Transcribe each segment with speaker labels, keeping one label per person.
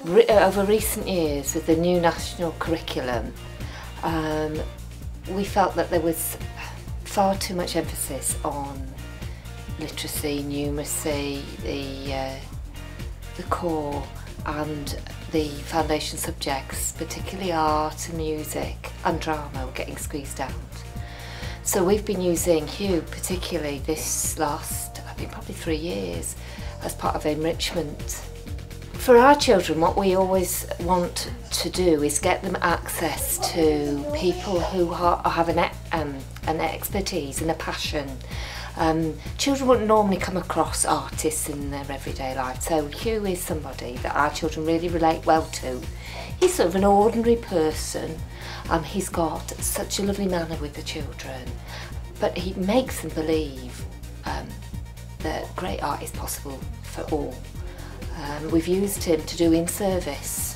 Speaker 1: Over recent years, with the new national curriculum, we felt that there was far too much emphasis on literacy, numeracy, the core and the foundation subjects, particularly art and music and drama, were getting squeezed out. So we've been using Hugh, particularly this last, I think probably 3 years, as part of enrichment. For our children, what we always want to do is get them access to people who have an expertise and a passion. Children wouldn't normally come across artists in their everyday life, so Hugh is somebody that our children really relate well to. He's sort of an ordinary person. He's got such a lovely manner with the children, but he makes them believe that great art is possible for all. We've used him to do in-service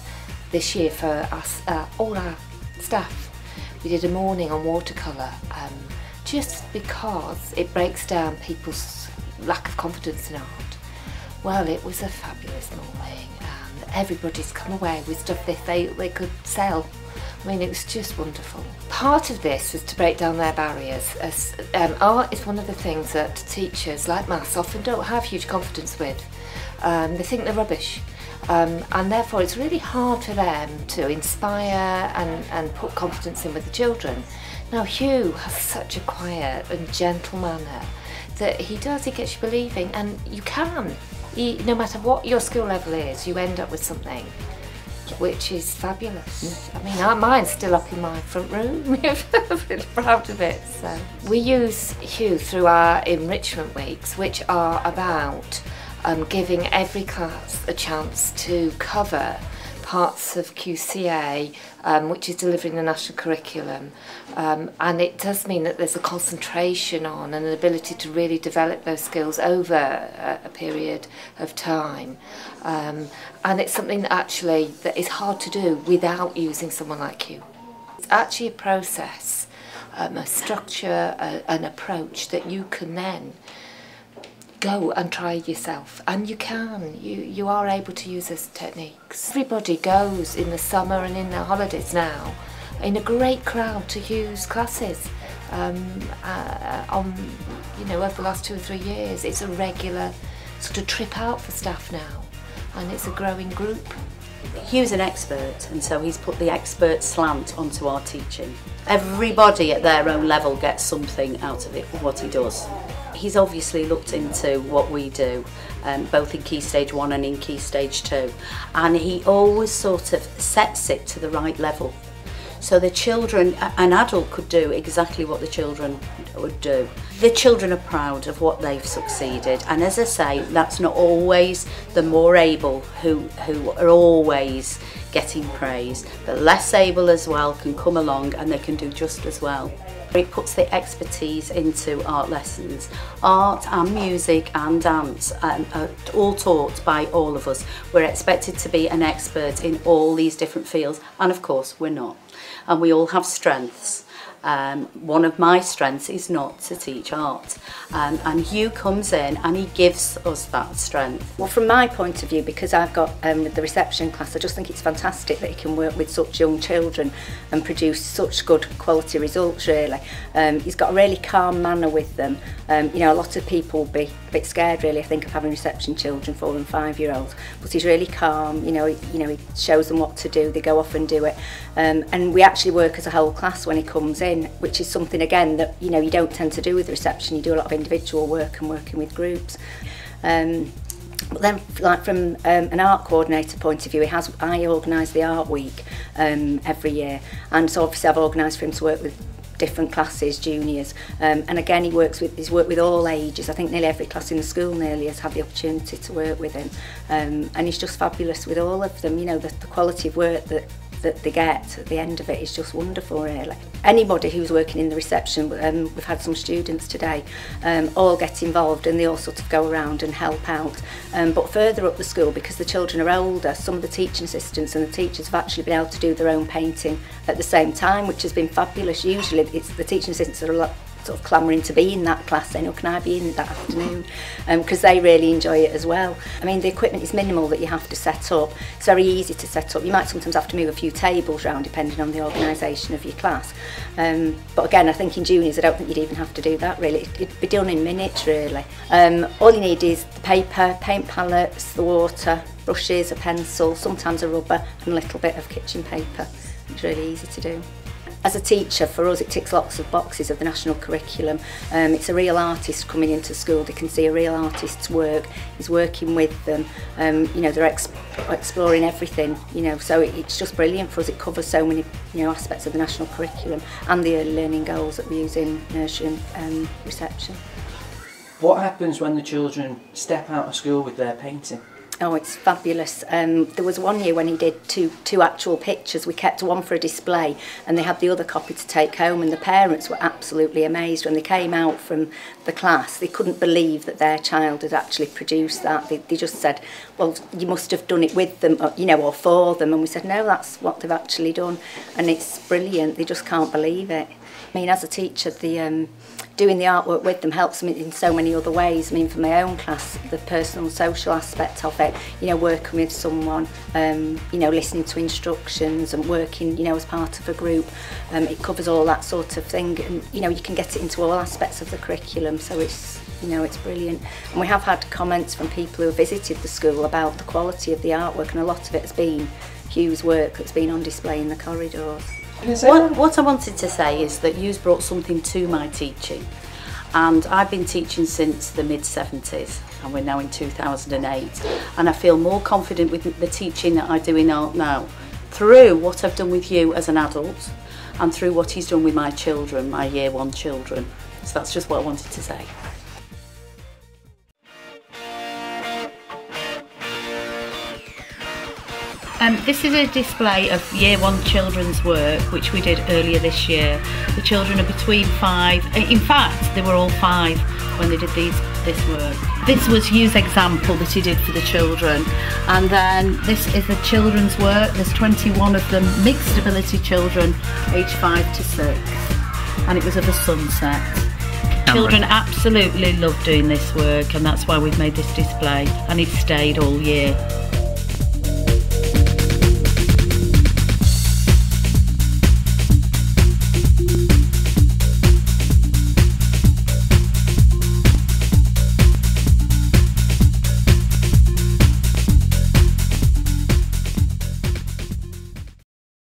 Speaker 1: this year for us, all our staff. We did a morning on watercolour, just because it breaks down people's lack of confidence in art. Well, it was a fabulous morning, and everybody's come away with stuff they could sell. I mean, it was just wonderful. Part of this was to break down their barriers. Art is one of the things that teachers, like maths, often don't have huge confidence with. They think they're rubbish, and therefore it's really hard for them to inspire and put confidence in with the children. Now Hugh has such a quiet and gentle manner that he gets you believing, and you can. No matter what your skill level is, you end up with something which is fabulous. I mean, mine's still up in my front room. I'm really proud of it. So we use Hugh through our enrichment weeks, which are about giving every class a chance to cover parts of QCA, which is delivering the national curriculum, and it does mean that there's a concentration on and an ability to really develop those skills over a period of time, and it's something that is hard to do without using someone like you. It's actually a process, a structure, an approach that you can then go and try yourself, and you are able to use those techniques. Everybody goes in the summer and in their holidays now in a great crowd to Hugh's classes. Over the last 2 or 3 years, it's a regular sort of trip out for staff now, and it's a growing group.
Speaker 2: Hugh's an expert, and so he's put the expert slant onto our teaching. Everybody at their own level gets something out of it, what he does. He's obviously looked into what we do, both in Key Stage 1 and in Key Stage 2, and he always sort of sets it to the right level. So the children, an adult could do exactly what the children would do. The children are proud of what they've succeeded, and as I say, that's not always the more able who are always getting praise. The less able as well can come along and they can do just as well. It puts the expertise into art lessons. Art and music and dance are all taught by all of us. We're expected to be an expert in all these different fields, and of course we're not. And we all have strengths. One of my strengths is not to teach art, and Hugh comes in and he gives us that strength.
Speaker 3: Well, from my point of view, because I've got the reception class, I just think it's fantastic that he can work with such young children and produce such good quality results, really. He's got a really calm manner with them. A lot of people will be a bit scared, really, I think, of having reception children, 4 and 5-year-olds, but he's really calm. He shows them what to do, they go off and do it, and we actually work as a whole class when he comes in, which is something again that you don't tend to do with reception. You do a lot of individual work and working with groups. But then, like from an art coordinator point of view, I organise the art week every year, and so obviously I've organised for him to work with different classes, juniors, and again he's worked with all ages. I think nearly every class in the school nearly has had the opportunity to work with him, and he's just fabulous with all of them. The quality of work that they get at the end of it is just wonderful, really. Anybody who's working in the reception, we've had some students today, all get involved and they all sort of go around and help out. But further up the school, because the children are older, some of the teaching assistants and the teachers have actually been able to do their own painting at the same time, which has been fabulous. Usually it's the teaching assistants are a lot sort of clamouring to be in that class, saying, oh, can I be in that afternoon? Because they really enjoy it as well. I mean, the equipment is minimal that you have to set up. It's very easy to set up. You might sometimes have to move a few tables around depending on the organisation of your class. But again, I think in juniors, I don't think you'd even have to do that really. It'd be done in minutes really. All you need is the paper, paint palettes, the water, brushes, a pencil, sometimes a rubber and a little bit of kitchen paper. It's really easy to do. As a teacher, for us, it ticks lots of boxes of the national curriculum. It's a real artist coming into school. They can see a real artist's work. He's working with them. You know, they're exploring everything. You know, so it's just brilliant for us. It covers so many, you know, aspects of the national curriculum and the early learning goals that we use in nursery and reception.
Speaker 4: What happens when the children step out of school with their painting?
Speaker 3: Oh, it's fabulous. There was one year when he did two actual pictures. We kept one for a display and they had the other copy to take home, and the parents were absolutely amazed when they came out from the class. They couldn't believe that their child had actually produced that. They just said, well, you must have done it with them, or, you know, or for them. And we said, no, that's what they've actually done. And it's brilliant. They just can't believe it. I mean, as a teacher, doing the artwork with them helps them in so many other ways. I mean, for my own class, the personal and social aspect of it, you know, working with someone, you know, listening to instructions and working, you know, as part of a group. It covers all that sort of thing, and, you know, you can get it into all aspects of the curriculum, so it's, you know, it's brilliant. And we have had comments from people who have visited the school about the quality of the artwork, and a lot of it has been Hugh's work that's been on display in the corridors.
Speaker 2: What I wanted to say is that you've brought something to my teaching, and I've been teaching since the mid-70s and we're now in 2008, and I feel more confident with the teaching that I do in art now through what I've done with you as an adult and through what he's done with my children, my year one children. So that's just what I wanted to say. This is a display of Year 1 children's work which we did earlier this year. The children are between 5, in fact they were all 5 when they did this work. This was Hugh's example that he did for the children, and then this is the children's work. There's 21 of them, mixed ability children aged 5 to 6, and it was of a sunset. Children absolutely love doing this work, and that's why we've made this display, and it's stayed all year.